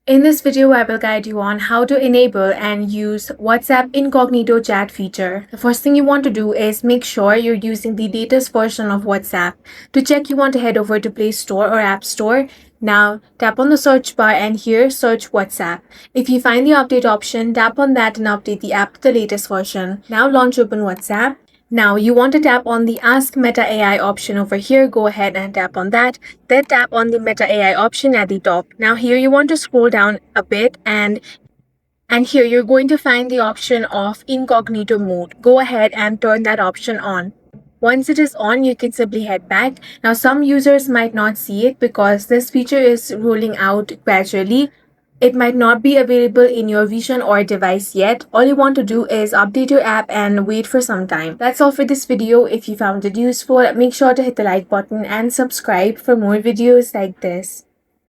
In this video, I will guide you on how to enable and use WhatsApp Incognito Chat feature. The first thing you want to do is make sure you're using the latest version of WhatsApp. To check, you want to head over to Play Store or App Store. Now, tap on the search bar and here search WhatsApp. If you find the update option, tap on that and update the app to the latest version. Now launch open WhatsApp. Now you want to tap on the Ask Meta AI option over here. Go ahead and tap on that. Then tap on the Meta AI option at the top. Now here you want to scroll down a bit and here you're going to find the option of incognito mode. Go ahead and turn that option on. Once it is on, you can simply head back. Now some users might not see it because this feature is rolling out gradually. It might not be available in your vision or device yet. All you want to do is update your app and wait for some time. That's all for this video. If you found it useful, make sure to hit the like button and subscribe for more videos like this.